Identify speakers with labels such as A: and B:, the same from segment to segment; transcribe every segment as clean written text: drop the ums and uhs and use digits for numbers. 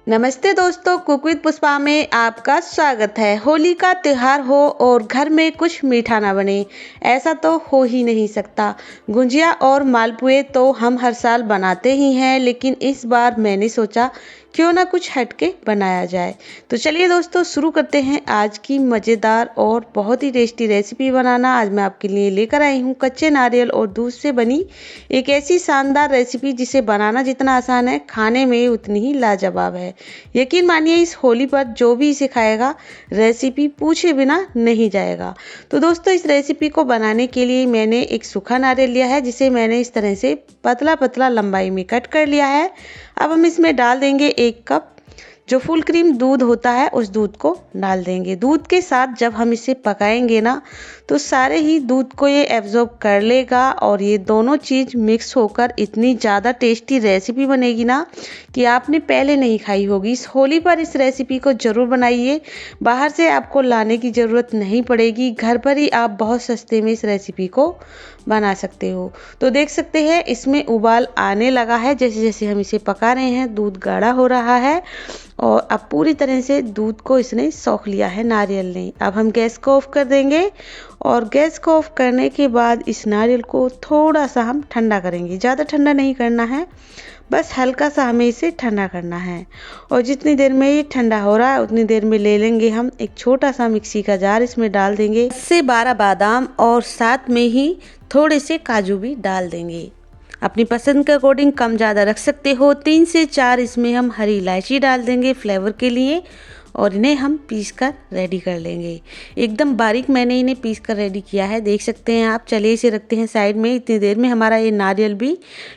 A: नमस्ते दोस्तों, cook with Pushpa में आपका स्वागत है। होली का त्योहार हो और घर में कुछ मीठा ना बने, ऐसा तो हो ही नहीं सकता। गुंजिया और मालपुए तो हम हर साल बनाते ही हैं, लेकिन इस बार मैंने सोचा क्यों ना कुछ हटके बनाया जाए। तो चलिए दोस्तों, शुरू करते हैं आज की मज़ेदार और बहुत ही टेस्टी रेसिपी बनाना। आज मैं आपके लिए लेकर आई हूँ कच्चे नारियल और दूध से बनी एक ऐसी शानदार रेसिपी जिसे बनाना जितना आसान है, खाने में उतनी ही लाजवाब है। यकीन मानिए, इस होली पर जो भी इसे खाएगा रेसिपी पूछे बिना नहीं जाएगा। तो दोस्तों, इस रेसिपी को बनाने के लिए मैंने एक सूखा नारियल लिया है, जिसे मैंने इस तरह से पतला पतला लंबाई में कट कर लिया है। अब हम इसमें डाल देंगे 1 कप जो फुल क्रीम दूध होता है, उस दूध को डाल देंगे। दूध के साथ जब हम इसे पकाएंगे ना, तो सारे ही दूध को ये एब्जॉर्ब कर लेगा और ये दोनों चीज़ मिक्स होकर इतनी ज़्यादा टेस्टी रेसिपी बनेगी ना कि आपने पहले नहीं खाई होगी। इस होली पर इस रेसिपी को ज़रूर बनाइए। बाहर से आपको लाने की ज़रूरत नहीं पड़ेगी, घर पर ही आप बहुत सस्ते में इस रेसिपी को बना सकते हो। तो देख सकते हैं इसमें उबाल आने लगा है। जैसे जैसे हम इसे पका रहे हैं, दूध गाढ़ा हो रहा है और अब पूरी तरह से दूध को इसने सोख लिया है नारियल ने। अब हम गैस को ऑफ कर देंगे और गैस को ऑफ करने के बाद इस नारियल को थोड़ा सा हम ठंडा करेंगे। ज़्यादा ठंडा नहीं करना है, बस हल्का सा हमें इसे ठंडा करना है। और जितनी देर में ये ठंडा हो रहा है, उतनी देर में ले लेंगे हम एक छोटा सा मिक्सी का जार। इसमें डाल देंगे 10 से 12 बादाम और साथ में ही थोड़े से काजू भी डाल देंगे। अपनी पसंद के अकॉर्डिंग कम ज़्यादा रख सकते हो। 3 से 4 इसमें हम हरी इलायची डाल देंगे फ्लेवर के लिए और इन्हें हम पीस कर रेडी कर लेंगे। एकदम बारीक मैंने इन्हें पीस कर रेडी किया है, देख सकते हैं आप। चलिए इसे रखते हैं साइड में। इतनी देर में हमारा ये नारियल भी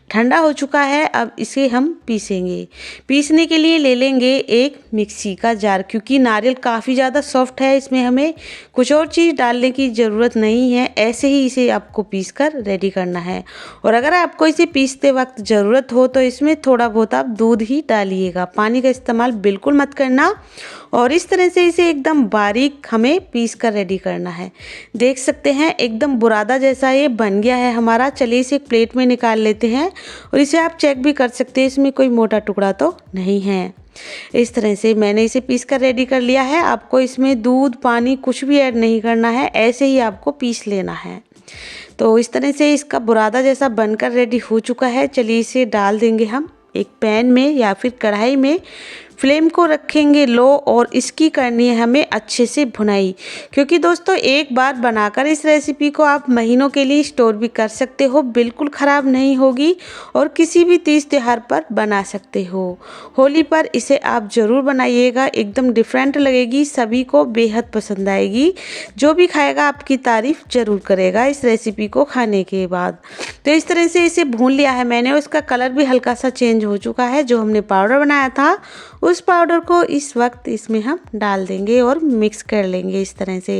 A: ठंडा हो चुका है। अब इसे हम पीसेंगे। पीसने के लिए ले लेंगे एक मिक्सी का जार, क्योंकि नारियल काफ़ी ज़्यादा सॉफ्ट है, इसमें हमें कुछ और चीज़ डालने की ज़रूरत नहीं है। ऐसे ही इसे आपको पीस कर रेडी करना है। और अगर आपको इसे पीसते वक्त ज़रूरत हो तो इसमें थोड़ा बहुत आप दूध ही डालिएगा, पानी का इस्तेमाल बिल्कुल मत करना। और इस तरह से इसे एकदम बारीक हमें पीस कर रेडी करना है। देख सकते हैं एकदम बुरादा जैसा ये बन गया है हमारा। चलिए इसे एक प्लेट में निकाल लेते हैं और इसे आप चेक भी कर सकते हैं, इसमें कोई मोटा टुकड़ा तो नहीं है। इस तरह से मैंने इसे पीस कर रेडी कर लिया है। आपको इसमें दूध पानी कुछ भी ऐड नहीं करना है, ऐसे ही आपको पीस लेना है। तो इस तरह से इसका बुरादा जैसा बनकर रेडी हो चुका है। चलिए इसे डाल देंगे हम एक पैन में या फिर कढ़ाई में। फ्लेम को रखेंगे लो और इसकी करनी है हमें अच्छे से भुनाई, क्योंकि दोस्तों एक बार बनाकर इस रेसिपी को आप महीनों के लिए स्टोर भी कर सकते हो, बिल्कुल ख़राब नहीं होगी और किसी भी तीज त्योहार पर बना सकते हो। होली पर इसे आप ज़रूर बनाइएगा, एकदम डिफरेंट लगेगी, सभी को बेहद पसंद आएगी। जो भी खाएगा आपकी तारीफ़ ज़रूर करेगा इस रेसिपी को खाने के बाद। तो इस तरह से इसे भून लिया है मैंने और इसका कलर भी हल्का सा चेंज हो चुका है। जो हमने पाउडर बनाया था उस पाउडर को इस वक्त इसमें हम डाल देंगे और मिक्स कर लेंगे इस तरह से।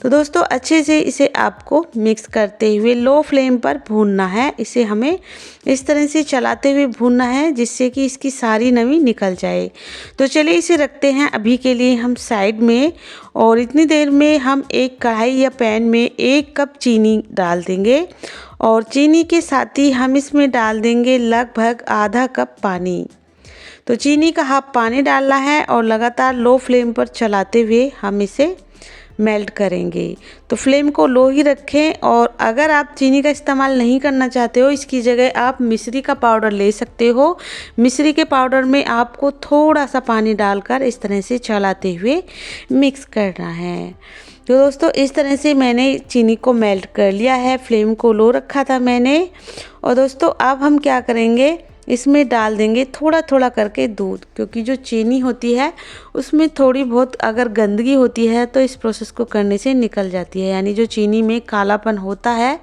A: तो दोस्तों अच्छे से इसे आपको मिक्स करते हुए लो फ्लेम पर भूनना है। इसे हमें इस तरह से चलाते हुए भूनना है जिससे कि इसकी सारी नमी निकल जाए। तो चलिए इसे रखते हैं अभी के लिए हम साइड में। और इतनी देर में हम एक कढ़ाई या पैन में 1 कप चीनी डाल देंगे और चीनी के साथ ही हम इसमें डाल देंगे लगभग आधा कप पानी। तो चीनी का हाफ पानी डालना है और लगातार लो फ्लेम पर चलाते हुए हम इसे मेल्ट करेंगे। तो फ्लेम को लो ही रखें। और अगर आप चीनी का इस्तेमाल नहीं करना चाहते हो, इसकी जगह आप मिश्री का पाउडर ले सकते हो। मिश्री के पाउडर में आपको थोड़ा सा पानी डालकर इस तरह से चलाते हुए मिक्स करना है। तो दोस्तों इस तरह से मैंने चीनी को मेल्ट कर लिया है, फ्लेम को लो रखा था मैंने। और दोस्तों अब हम क्या करेंगे, इसमें डाल देंगे थोड़ा थोड़ा करके दूध, क्योंकि जो चीनी होती है उसमें थोड़ी बहुत अगर गंदगी होती है तो इस प्रोसेस को करने से निकल जाती है। यानी जो चीनी में कालापन होता है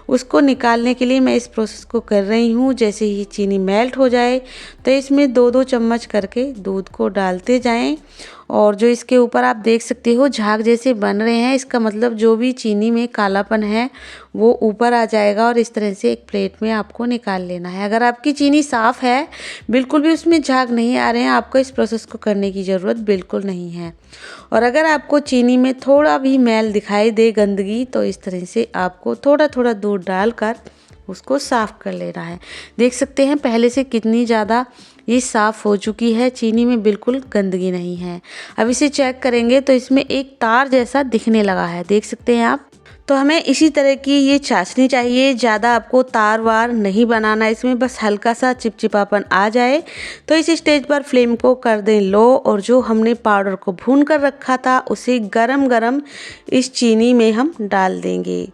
A: उसको निकालने के लिए मैं इस प्रोसेस को कर रही हूँ। जैसे ही चीनी मेल्ट हो जाए तो इसमें 2-2 चम्मच करके दूध को डालते जाएं। और जो इसके ऊपर आप देख सकते हो झाग जैसे बन रहे हैं, इसका मतलब जो भी चीनी में कालापन है वो ऊपर आ जाएगा और इस तरह से एक प्लेट में आपको निकाल लेना है। अगर आपकी चीनी साफ़ है, बिल्कुल भी उसमें झाग नहीं आ रहे हैं, आपको इस प्रोसेस को करने की ज़रूरत बिल्कुल नहीं है। और अगर आपको चीनी में थोड़ा भी मैल दिखाई दे, गंदगी, तो इस तरह से आपको थोड़ा थोड़ा दूध डालकर उसको साफ़ कर लेना है। देख सकते हैं पहले से कितनी ज़्यादा ये साफ़ हो चुकी है, चीनी में बिल्कुल गंदगी नहीं है। अब इसे चेक करेंगे तो इसमें एक तार जैसा दिखने लगा है, देख सकते हैं आप। तो हमें इसी तरह की ये चाशनी चाहिए, ज़्यादा आपको तार वार नहीं बनाना इसमें, बस हल्का सा चिपचिपापन आ जाए। तो इस स्टेज पर फ्लेम को कर दें लो और जो हमने पाउडर को भून कर रखा था उसे गरम गरम इस चीनी में हम डाल देंगे।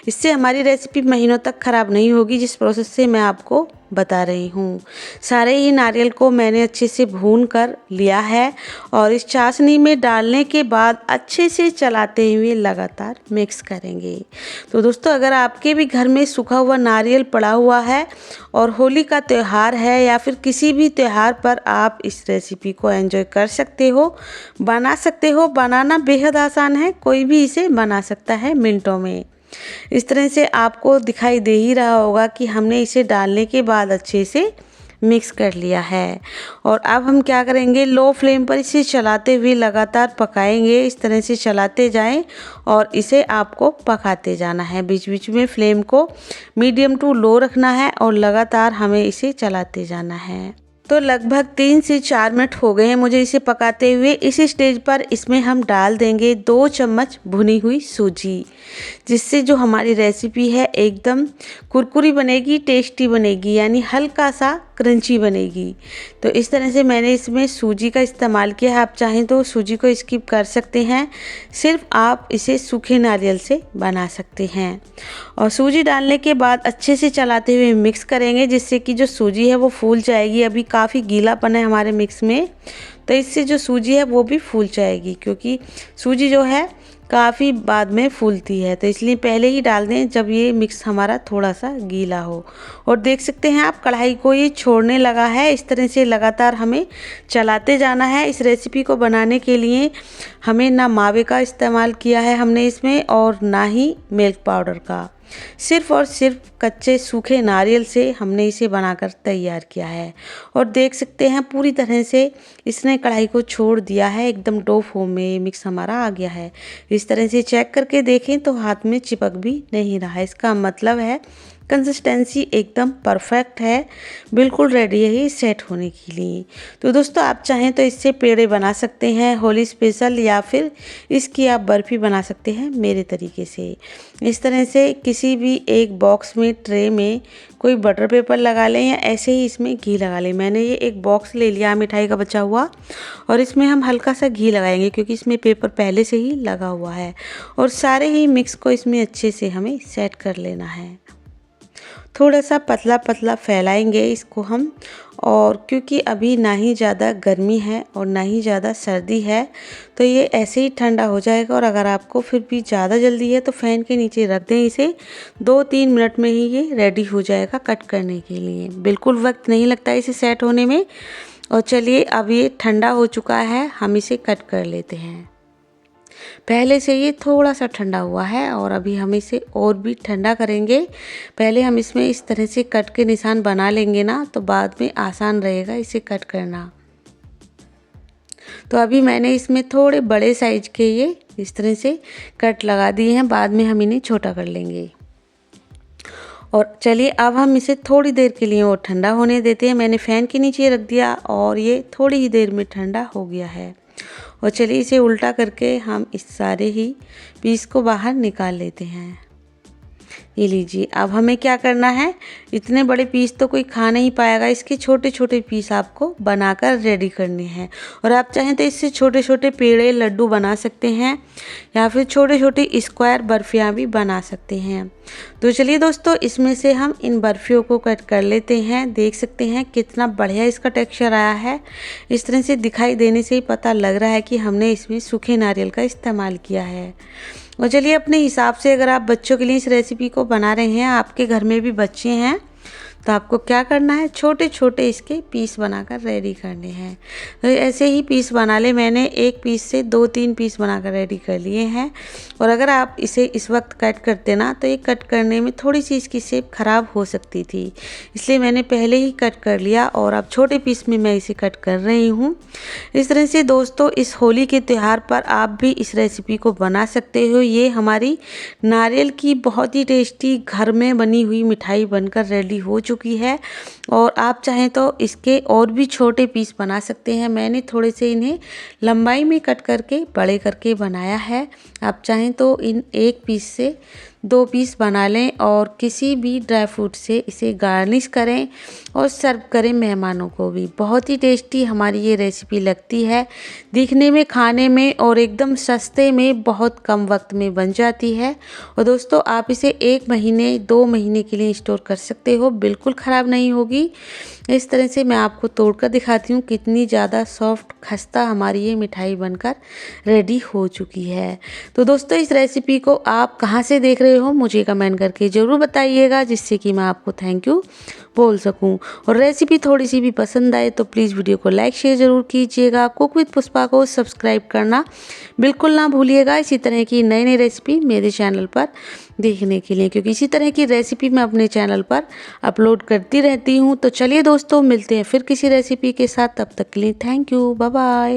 A: इससे हमारी रेसिपी महीनों तक ख़राब नहीं होगी, जिस प्रोसेस से मैं आपको बता रही हूँ। सारे ही नारियल को मैंने अच्छे से भून कर लिया है और इस चाशनी में डालने के बाद अच्छे से चलाते हुए लगातार मिक्स करेंगे। तो दोस्तों, अगर आपके भी घर में सूखा हुआ नारियल पड़ा हुआ है और होली का त्यौहार है या फिर किसी भी त्यौहार पर आप इस रेसिपी को एंजॉय कर सकते हो, बना सकते हो। बनाना बेहद आसान है, कोई भी इसे बना सकता है मिनटों में। इस तरह से आपको दिखाई दे ही रहा होगा कि हमने इसे डालने के बाद अच्छे से मिक्स कर लिया है। और अब हम क्या करेंगे, लो फ्लेम पर इसे चलाते हुए लगातार पकाएंगे। इस तरह से चलाते जाएं और इसे आपको पकाते जाना है। बीच बीच में फ्लेम को मीडियम टू लो रखना है और लगातार हमें इसे चलाते जाना है। तो लगभग 3 से 4 मिनट हो गए हैं मुझे इसे पकाते हुए। इस स्टेज पर इसमें हम डाल देंगे 2 चम्मच भुनी हुई सूजी, जिससे जो हमारी रेसिपी है एकदम कुरकुरी बनेगी, टेस्टी बनेगी, यानी हल्का सा क्रंची बनेगी। तो इस तरह से मैंने इसमें सूजी का इस्तेमाल किया है। आप चाहें तो सूजी को स्किप कर सकते हैं, सिर्फ आप इसे सूखे नारियल से बना सकते हैं। और सूजी डालने के बाद अच्छे से चलाते हुए मिक्स करेंगे, जिससे कि जो सूजी है वो फूल जाएगी। अभी काफ़ी गीलापन है हमारे मिक्स में, तो इससे जो सूजी है वो भी फूल जाएगी, क्योंकि सूजी जो है काफ़ी बाद में फूलती है। तो इसलिए पहले ही डाल दें जब ये मिक्स हमारा थोड़ा सा गीला हो। और देख सकते हैं आप, कढ़ाई को ये छोड़ने लगा है। इस तरह से लगातार हमें चलाते जाना है। इस रेसिपी को बनाने के लिए हमें ना मावे का इस्तेमाल किया है हमने इसमें, और ना ही मिल्क पाउडर का। सिर्फ और सिर्फ कच्चे सूखे नारियल से हमने इसे बनाकर तैयार किया है। और देख सकते हैं पूरी तरह से इसने कढ़ाई को छोड़ दिया है, एकदम डो फॉर्म में मिक्स हमारा आ गया है। इस तरह से चेक करके देखें तो हाथ में चिपक भी नहीं रहा है। इसका मतलब है कंसिस्टेंसी एकदम परफेक्ट है, बिल्कुल रेडी है ये सेट होने के लिए। तो दोस्तों, आप चाहें तो इससे पेड़े बना सकते हैं होली स्पेशल, या फिर इसकी आप बर्फ़ी बना सकते हैं मेरे तरीके से। इस तरह से किसी भी एक बॉक्स में, ट्रे में कोई बटर पेपर लगा लें या ऐसे ही इसमें घी लगा लें। मैंने ये एक बॉक्स ले लिया मिठाई का बचा हुआ, और इसमें हम हल्का सा घी लगाएंगे क्योंकि इसमें पेपर पहले से ही लगा हुआ है। और सारे ही मिक्स को इसमें अच्छे से हमें सेट कर लेना है। थोड़ा सा पतला पतला फैलाएंगे इसको हम, और क्योंकि अभी ना ही ज़्यादा गर्मी है और ना ही ज़्यादा सर्दी है, तो ये ऐसे ही ठंडा हो जाएगा। और अगर आपको फिर भी ज़्यादा जल्दी है तो फ़ैन के नीचे रख दें इसे, 2-3 मिनट में ही ये रेडी हो जाएगा कट करने के लिए। बिल्कुल वक्त नहीं लगता इसे सेट होने में। और चलिए, अब ये ठंडा हो चुका है, हम इसे कट कर लेते हैं। पहले से ये थोड़ा सा ठंडा हुआ है और अभी हम इसे और भी ठंडा करेंगे। पहले हम इसमें इस तरह से कट के निशान बना लेंगे ना, तो बाद में आसान रहेगा इसे कट करना। तो अभी मैंने इसमें थोड़े बड़े साइज के ये इस तरह से कट लगा दिए हैं, बाद में हम इन्हें छोटा कर लेंगे। और चलिए, अब हम इसे थोड़ी देर के लिए और ठंडा होने देते हैं। मैंने फ़ैन के नीचे रख दिया और ये थोड़ी ही देर में ठंडा हो गया है। और चलिए, इसे उल्टा करके हम इस सारे ही पीस को बाहर निकाल लेते हैं। ये लीजिए, अब हमें क्या करना है, इतने बड़े पीस तो कोई खा नहीं पाएगा, इसके छोटे छोटे पीस आपको बनाकर रेडी करने हैं। और आप चाहें तो इससे छोटे छोटे पेड़े, लड्डू बना सकते हैं, या फिर छोटे छोटे स्क्वायर बर्फियाँ भी बना सकते हैं। तो चलिए दोस्तों, इसमें से हम इन बर्फियों को कट कर लेते हैं। देख सकते हैं कितना बढ़िया इसका टेक्सचर आया है। इस तरह से दिखाई देने से ही पता लग रहा है कि हमने इसमें सूखे नारियल का इस्तेमाल किया है। और चलिए, अपने हिसाब से अगर आप बच्चों के लिए इस रेसिपी को बना रहे हैं, आपके घर में भी बच्चे हैं, तो आपको क्या करना है, छोटे छोटे इसके पीस बनाकर रेडी करने हैं। तो ऐसे ही पीस बना ले। मैंने एक पीस से 2-3 पीस बनाकर रेडी कर लिए हैं। और अगर आप इसे इस वक्त कट करते ना, तो ये कट करने में थोड़ी सी इसकी शेप ख़राब हो सकती थी, इसलिए मैंने पहले ही कट कर लिया। और अब छोटे पीस में मैं इसे कट कर रही हूँ। इस तरह से दोस्तों, इस होली के त्यौहार पर आप भी इस रेसिपी को बना सकते हो। ये हमारी नारियल की बहुत ही टेस्टी घर में बनी हुई मिठाई बनकर रेडी हो चुकी चुकी है और आप चाहें तो इसके और भी छोटे पीस बना सकते हैं। मैंने थोड़े से इन्हें लंबाई में कट करके बड़े करके बनाया है। आप चाहें तो इन एक पीस से 2 पीस बना लें और किसी भी ड्राई फ्रूट से इसे गार्निश करें और सर्व करें मेहमानों को भी। बहुत ही टेस्टी हमारी ये रेसिपी लगती है, दिखने में, खाने में और एकदम सस्ते में बहुत कम वक्त में बन जाती है। और दोस्तों आप इसे 1 महीने 2 महीने के लिए स्टोर कर सकते हो, बिल्कुल ख़राब नहीं होगी। इस तरह से मैं आपको तोड़कर दिखाती हूँ कितनी ज़्यादा सॉफ्ट खस्ता हमारी ये मिठाई बनकर रेडी हो चुकी है। तो दोस्तों इस रेसिपी को आप कहाँ से देख रहे हो मुझे कमेंट करके ज़रूर बताइएगा, जिससे कि मैं आपको थैंक यू बोल सकूं। और रेसिपी थोड़ी सी भी पसंद आए तो प्लीज़ वीडियो को लाइक शेयर ज़रूर कीजिएगा। कुक विद पुष्पा को सब्सक्राइब करना बिल्कुल ना भूलिएगा, इसी तरह की नई नई रेसिपी मेरे चैनल पर देखने के लिए, क्योंकि इसी तरह की रेसिपी मैं अपने चैनल पर अपलोड करती रहती हूँ। तो चलिए दोस्तों मिलते हैं फिर किसी रेसिपी के साथ, तब तक के लिए थैंक यू, बाय बाय।